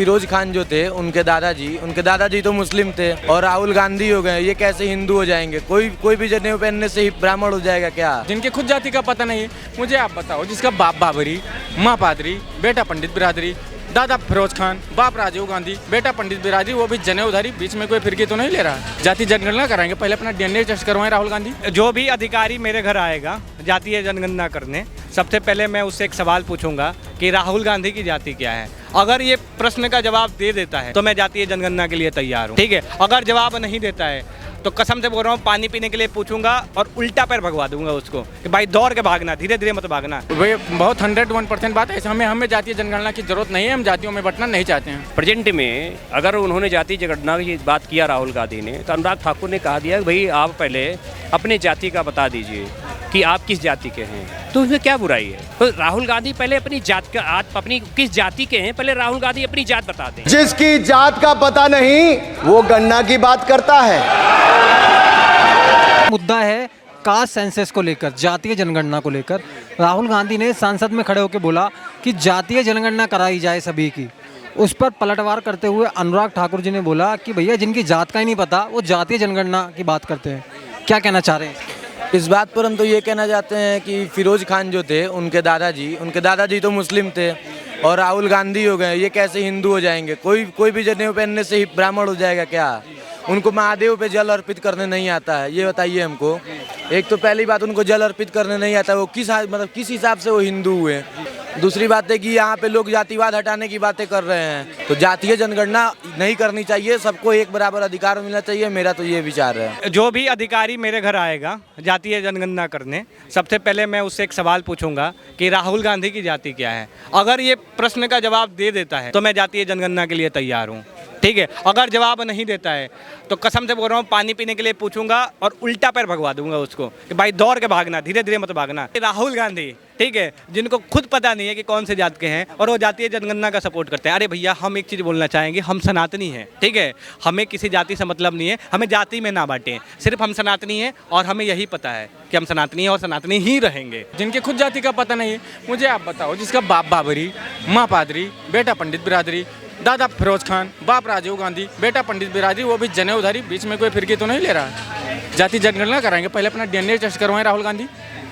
फिरोज खान जो थे उनके दादाजी तो मुस्लिम थे और राहुल गांधी हो गए, ये कैसे हिंदू हो जाएंगे? कोई भी जनेऊ पहनने से ही ब्राह्मण हो जाएगा क्या? जिनके खुद जाति का पता नहीं है, मुझे आप बताओ, जिसका बाप बाबरी, माँ पादरी, बेटा पंडित बिरादरी, दादा फिरोज खान, बाप राजीव गांधी, बेटा पंडित बिरादरी, वो भी जनेऊधारी, बीच में कोई फिरकी तो नहीं ले रहा। जाति जनगणना कराएंगे, पहले अपना डीएनए टेस्ट करवाएं राहुल गांधी। जो भी अधिकारी मेरे घर आएगा जातीय जनगणना करने, सबसे पहले मैं उससे एक सवाल पूछूंगा कि राहुल गांधी की जाति क्या है। अगर ये प्रश्न का जवाब दे देता है तो मैं जातीय जनगणना के लिए तैयार हूँ, ठीक है। अगर जवाब नहीं देता है तो कसम से बोल रहा हूँ, पानी पीने के लिए पूछूंगा और उल्टा पैर भगवा दूंगा उसको कि भाई दौड़ के भागना, धीरे धीरे मत भागना। वे बहुत 101% बात है। हमें जातीय जनगणना की जरूरत नहीं है, हम जातियों में बंटना नहीं चाहते हैं। प्रेजेंट में अगर उन्होंने जातीय जनगणना की बात किया राहुल गांधी ने, तो अनुराग ठाकुर ने कहा दिया कि भाई आप पहले अपने जाति का बता दीजिए कि आप किस जाति के हैं, तो उसमें क्या बुराई है? तो राहुल गांधी पहले अपनी जात का, आप अपनी किस जाति के हैं, पहले राहुल गांधी अपनी जात बता दें। जिसकी जात का पता नहीं वो गन्ना की बात करता है। मुद्दा है कास्ट सेंसस को लेकर, जातीय जनगणना को लेकर। राहुल गांधी ने संसद में खड़े होकर बोला कि जातीय जनगणना कराई जाए सभी की। उस पर पलटवार करते हुए अनुराग ठाकुर जी ने बोला कि भैया जिनकी जात का ही नहीं पता वो जातीय जनगणना की बात करते हैं। क्या कहना चाह रहे हैं इस बात पर? हम तो ये कहना चाहते हैं कि फिरोज खान जो थे उनके दादाजी तो मुस्लिम थे और राहुल गांधी हो गए, ये कैसे हिंदू हो जाएंगे? कोई भी जनेऊ पहनने से ही ब्राह्मण हो जाएगा क्या? उनको महादेव पे जल अर्पित करने नहीं आता है, ये बताइए हमको। एक तो पहली बात, उनको जल अर्पित करने नहीं आता, वो किस हिसाब से वो हिंदू हुए? दूसरी बात है कि यहाँ पे लोग जातिवाद हटाने की बातें कर रहे हैं, तो जातीय जनगणना नहीं करनी चाहिए, सबको एक बराबर अधिकार मिलना चाहिए, मेरा तो ये विचार है। जो भी अधिकारी मेरे घर आएगा जातीय जनगणना करने, सबसे पहले मैं उससे एक सवाल पूछूंगा कि राहुल गांधी की जाति क्या है। अगर ये प्रश्न का जवाब दे देता है तो मैं जातीय जनगणना के लिए तैयार हूँ, ठीक है। अगर जवाब नहीं देता है तो कसम से बोल रहा हूँ, पानी पीने के लिए पूछूंगा और उल्टा पैर भगवा दूंगा उसको कि भाई दौड़ के भागना, धीरे धीरे मत भागना। राहुल गांधी, ठीक है, जिनको खुद पता नहीं है कि कौन से जात के हैं और वो जातीय जनगणना का सपोर्ट करते हैं। अरे भैया, हम एक चीज़ बोलना चाहेंगे, हम सनातनी हैं, ठीक है। हमें किसी जाति से मतलब नहीं है, हमें जाति में ना बांटें, सिर्फ हम सनातनी हैं और हमें यही पता है कि हम सनातनी हैं और सनातनी ही रहेंगे। जिनके खुद जाति का पता नहीं है, मुझे आप बताओ, जिसका बाप बाबरी, माँ पादरी, बेटा पंडित बिरादरी, दादा फिरोज खान, बाप राजीव गांधी, बेटा पंडित बिरादरी, वो भी जनेऊधारी, बीच में कोई फिरकी तो नहीं ले रहा। जाति जनगणना कराएंगे, पहले अपना डीएनए टेस्ट करवाएं राहुल गांधी,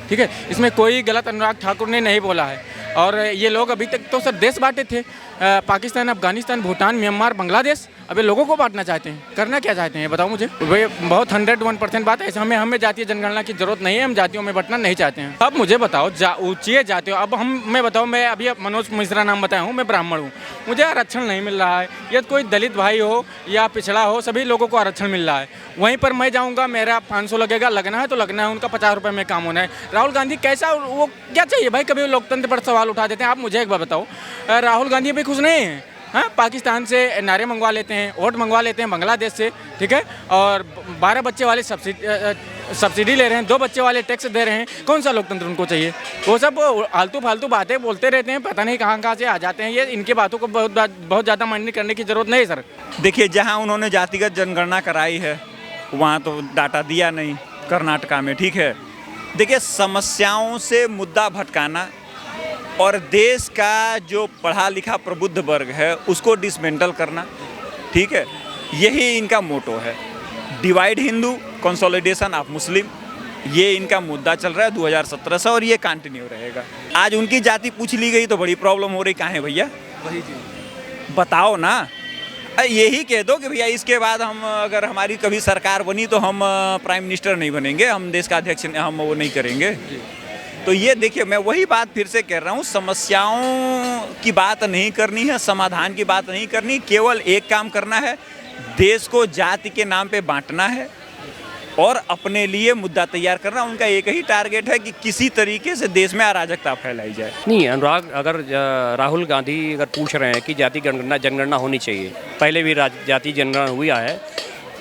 ठीक है। इसमें कोई गलत अनुराग ठाकुर ने नहीं बोला है। और ये लोग अभी तक तो सर देश बांटे थे, पाकिस्तान, अफगानिस्तान, भूटान, म्यांमार, बांग्लादेश, अबे लोगों को बांटना चाहते हैं। करना क्या चाहते हैं बताओ मुझे? वे बहुत 101% बात है। हमें जातीय जनगणना की जरूरत नहीं है, हम जातियों में बंटना नहीं चाहते हैं। अब मुझे बताओ, ऊंची जाति, अब मैं बताओ, मैं अभी मनोज मिश्रा नाम बताया हूँ, मैं ब्राह्मण हूँ, मुझे आरक्षण नहीं मिल रहा है। या कोई दलित भाई हो या पिछड़ा हो, सभी लोगों को आरक्षण मिल रहा है। वहीं पर मैं जाऊँगा, मेरा 500 लगेगा, लगना है तो लगना है, उनका 50 रुपये में काम होना है। राहुल गांधी कैसा, वो क्या चाहिए भाई? कभी लोकतंत्र पर सवाल उठा देते हैं। आप मुझे एक बात बताओ, राहुल गांधी अभी खुश नहीं है। हाँ, पाकिस्तान से नारे मंगवा लेते हैं, वोट मंगवा लेते हैं बांग्लादेश से, ठीक है। और 12 बच्चे वाले सब्सिडी ले रहे हैं, 2 बच्चे वाले टैक्स दे रहे हैं। कौन सा लोकतंत्र उनको चाहिए? वो सब आलतू फालतू बातें बोलते रहते हैं, पता नहीं कहाँ से आ जाते हैं। ये इनके बातों को बहुत ज़्यादा मानने करने की जरूरत नहीं सर। देखिए, जहाँ उन्होंने जातिगत जनगणना कराई है वहाँ तो डाटा दिया नहीं, कर्नाटका में, ठीक है। देखिए, समस्याओं से मुद्दा भटकाना और देश का जो पढ़ा लिखा प्रबुद्ध वर्ग है उसको डिसमेंटल करना, ठीक है, यही इनका मोटो है। Divide Hindu, consolidation of Muslim, ये इनका मुद्दा चल रहा है 2017 से और ये कंटिन्यू रहेगा। आज उनकी जाति पूछ ली गई तो बड़ी प्रॉब्लम हो रही। कहाँ है भैया? वही चीज़ बताओ ना। यही कह दो कि भैया इसके बाद हम, अगर हमारी कभी सरकार बनी तो हम प्राइम मिनिस्टर नहीं बनेंगे, हम देश का अध्यक्ष, हम वो नहीं करेंगे। तो ये देखिए, मैं वही बात फिर से कह रहा हूँ, समस्याओं की बात नहीं करनी है, समाधान की बात नहीं करनी, केवल एक काम करना है, देश को जाति के नाम पे बांटना है और अपने लिए मुद्दा तैयार करना। उनका एक ही टारगेट है कि किसी तरीके से देश में अराजकता फैलाई जाए। नहीं अनुराग, अगर राहुल गांधी अगर पूछ रहे हैं कि जाति जनगणना होनी चाहिए, पहले भी जाति जनगणना हुआ है।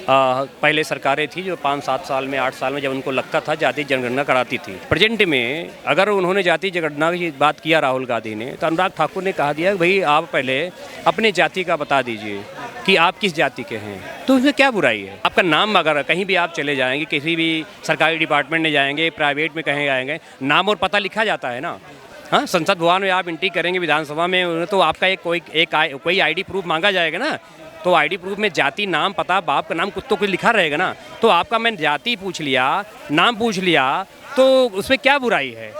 पहले सरकारें थी जो 5-7 साल में, 8 साल में, जब उनको लगता था जाति जनगणना कराती थी। प्रेजेंट में अगर उन्होंने जाति जनगणना की बात किया राहुल गांधी ने, तो अनुराग ठाकुर ने कहा दिया कि भाई आप पहले अपने जाति का बता दीजिए कि आप किस जाति के हैं, तो उसमें क्या बुराई है? आपका नाम, अगर कहीं भी आप चले जाएंगे, किसी भी सरकारी डिपार्टमेंट में जाएंगे, प्राइवेट में कहीं जाएंगे, नाम और पता लिखा जाता है ना। हाँ, संसद भवन में आप एंट्री करेंगे विधानसभा में तो आपका एक कोई आईडी प्रूफ मांगा जाएगा ना, तो आईडी प्रूफ में जाति, नाम, पता, बाप का नाम कुछ तो कुछ लिखा रहेगा ना। तो आपका मैंने जाति पूछ लिया, नाम पूछ लिया, तो उसमें क्या बुराई है?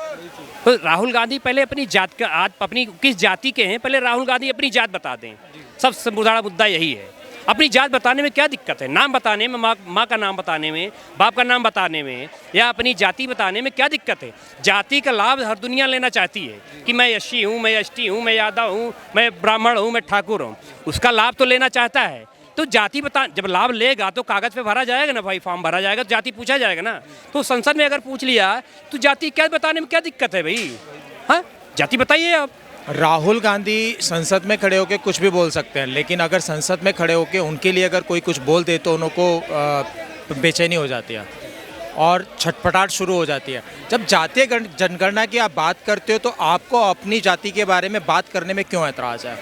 तो राहुल गांधी पहले अपनी जात का, आज अपनी किस जाति के हैं, पहले राहुल गांधी अपनी जात बता दें। सबसे बड़ा मुद्दा यही है, अपनी जात बताने में क्या दिक्कत है? नाम बताने में, माँ का नाम बताने में, बाप का नाम बताने में, या अपनी जाति बताने में क्या दिक्कत है? जाति का लाभ हर दुनिया लेना चाहती है कि मैं यशी हूँ, मैं एसटी हूँ, मैं यादव हूँ, मैं ब्राह्मण हूँ, मैं ठाकुर हूँ, उसका लाभ तो लेना चाहता है। तो जाति बता, जब लाभ लेगा तो कागज़ पे भरा जाएगा ना भाई, फॉर्म भरा जाएगा, जाति पूछा जाएगा ना। तो संसद में अगर पूछ लिया तो जाति क्या बताने में क्या दिक्कत है भाई? हाँ, जाति बताइए आप। राहुल गांधी संसद में खड़े होकर कुछ भी बोल सकते हैं, लेकिन अगर संसद में खड़े होकर उनके लिए अगर कोई कुछ बोल दे तो उनको बेचैनी हो जाती है और छटपटाहट शुरू हो जाती है। जब जातीय जनगणना की आप बात करते हो तो आपको अपनी जाति के बारे में बात करने में क्यों ऐतराज़ है?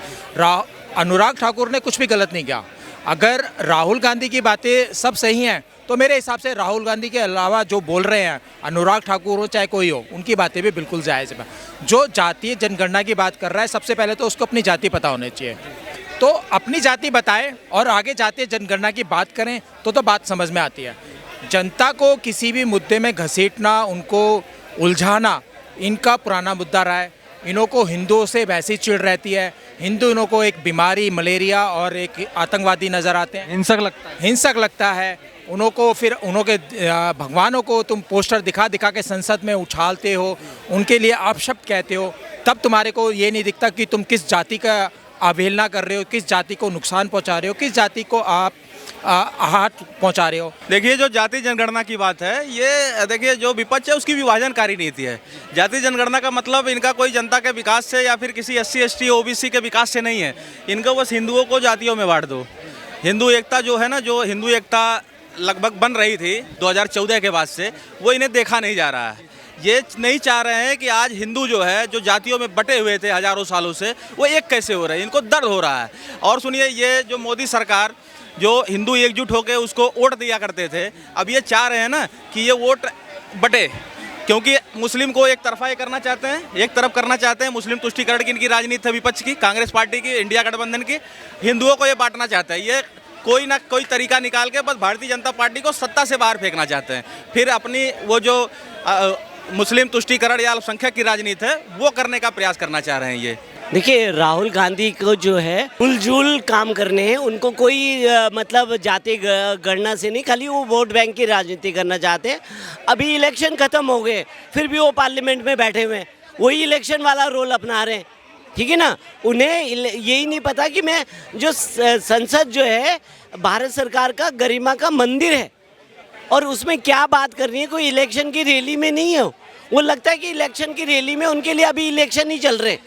अनुराग ठाकुर ने कुछ भी गलत नहीं किया। अगर राहुल गांधी की बातें सब सही हैं तो मेरे हिसाब से राहुल गांधी के अलावा जो बोल रहे हैं, अनुराग ठाकुर हो चाहे कोई हो, उनकी बातें भी बिल्कुल जायज़ है। जो जातीय जनगणना की बात कर रहा है, सबसे पहले तो उसको अपनी जाति पता होनी चाहिए, तो अपनी जाति बताए और आगे जातीय जनगणना की बात करें तो बात समझ में आती है। जनता को किसी भी मुद्दे में घसीटना, उनको उलझाना, इनका पुराना मुद्दा रहा है। इन्हों को हिंदुओं से वैसी चिढ़ रहती है, हिंदू इन्हों को एक बीमारी, मलेरिया और एक आतंकवादी नज़र आते हैं, हिंसक लगता है उन्हों को। फिर उन्हों के भगवानों को तुम पोस्टर दिखा दिखा के संसद में उछालते हो, उनके लिए आप शब्द कहते हो, तब तुम्हारे को ये नहीं दिखता कि तुम किस जाति का अवहेलना कर रहे हो, किस जाति को नुकसान पहुंचा रहे हो, किस जाति को आप हाथ पहुंचा रहे हो। देखिए, जो जाति जनगणना की बात है, ये देखिए जो विपक्ष है उसकी विभाजनकारी नीति है। जाति जनगणना का मतलब इनका कोई जनता के विकास से या फिर किसी SC ST OBC के विकास से नहीं है। इनको बस हिंदुओं को जातियों में बांट दो। हिंदू एकता जो है ना, जो हिंदू एकता लगभग बन रही थी 2014 के बाद से, वो इन्हें देखा नहीं जा रहा है। ये नहीं चाह रहे हैं कि आज हिंदू जो है, जो जातियों में बटे हुए थे हज़ारों सालों से, वो एक कैसे हो रहे हैं, इनको दर्द हो रहा है। और सुनिए, ये जो मोदी सरकार जो हिंदू एकजुट होकर उसको वोट दिया करते थे, अब ये चाह रहे हैं ना कि ये वोट बटे, क्योंकि मुस्लिम को एक तरफा ये करना चाहते हैं, एक तरफ करना चाहते हैं। मुस्लिम तुष्टीकरण की इनकी राजनीति है, विपक्ष की, कांग्रेस पार्टी की, इंडिया गठबंधन की। हिंदुओं को ये बांटना चाहता है, ये कोई ना कोई तरीका निकाल के बस भारतीय जनता पार्टी को सत्ता से बाहर फेंकना चाहते हैं। फिर अपनी वो जो मुस्लिम तुष्टीकरण या अल्पसंख्यक की राजनीति है, वो करने का प्रयास करना चाह रहे हैं ये। देखिए, राहुल गांधी को जो है उलझुल काम करने हैं, उनको कोई मतलब जाति गणना से नहीं, खाली वो वोट बैंक की राजनीति करना चाहते हैं। अभी इलेक्शन खत्म हो गए, फिर भी वो पार्लियामेंट में बैठे हुए हैं, वही इलेक्शन वाला रोल अपना रहे हैं, ठीक है ना। उन्हें यही नहीं पता कि मैं जो संसद जो है भारत सरकार का गरिमा का मंदिर है, और उसमें क्या बात करनी है, कोई इलेक्शन की रैली में नहीं है। वो लगता है कि इलेक्शन की रैली में उनके लिए अभी इलेक्शन ही चल रहे,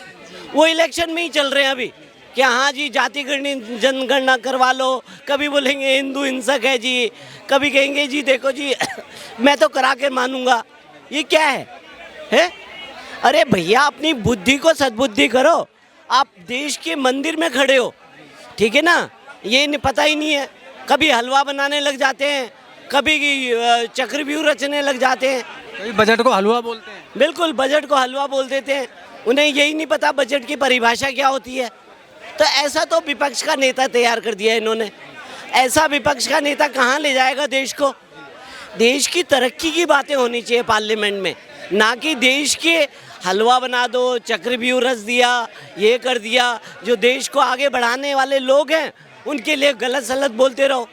वो इलेक्शन में ही चल रहे हैं अभी, कि हाँ जी जाति जनगणना करवा लो। कभी बोलेंगे हिंदू हिंसक है जी, कभी कहेंगे जी देखो जी मैं तो करा के मानूंगा। ये क्या है? अरे भैया, अपनी बुद्धि को सद्बुद्धि करो। आप देश के मंदिर में खड़े हो, ठीक है ना, ये पता ही नहीं है। कभी हलवा बनाने लग जाते हैं, कभी चक्रव्यूह रचने लग जाते हैं, कभी बजट को हलवा बोलते हैं। बिल्कुल, बजट को हलवा बोल देते हैं। उन्हें यही नहीं पता बजट की परिभाषा क्या होती है। तो ऐसा तो विपक्ष का नेता तैयार कर दिया इन्होंने। ऐसा विपक्ष का नेता कहाँ ले जाएगा देश को? देश की तरक्की की बातें होनी चाहिए पार्लियामेंट में, ना कि देश के हलवा बना दो, चक्रव्यूह रच दिया, ये कर दिया। जो देश को आगे बढ़ाने वाले लोग हैं उनके लिए गलत सलत बोलते रहो।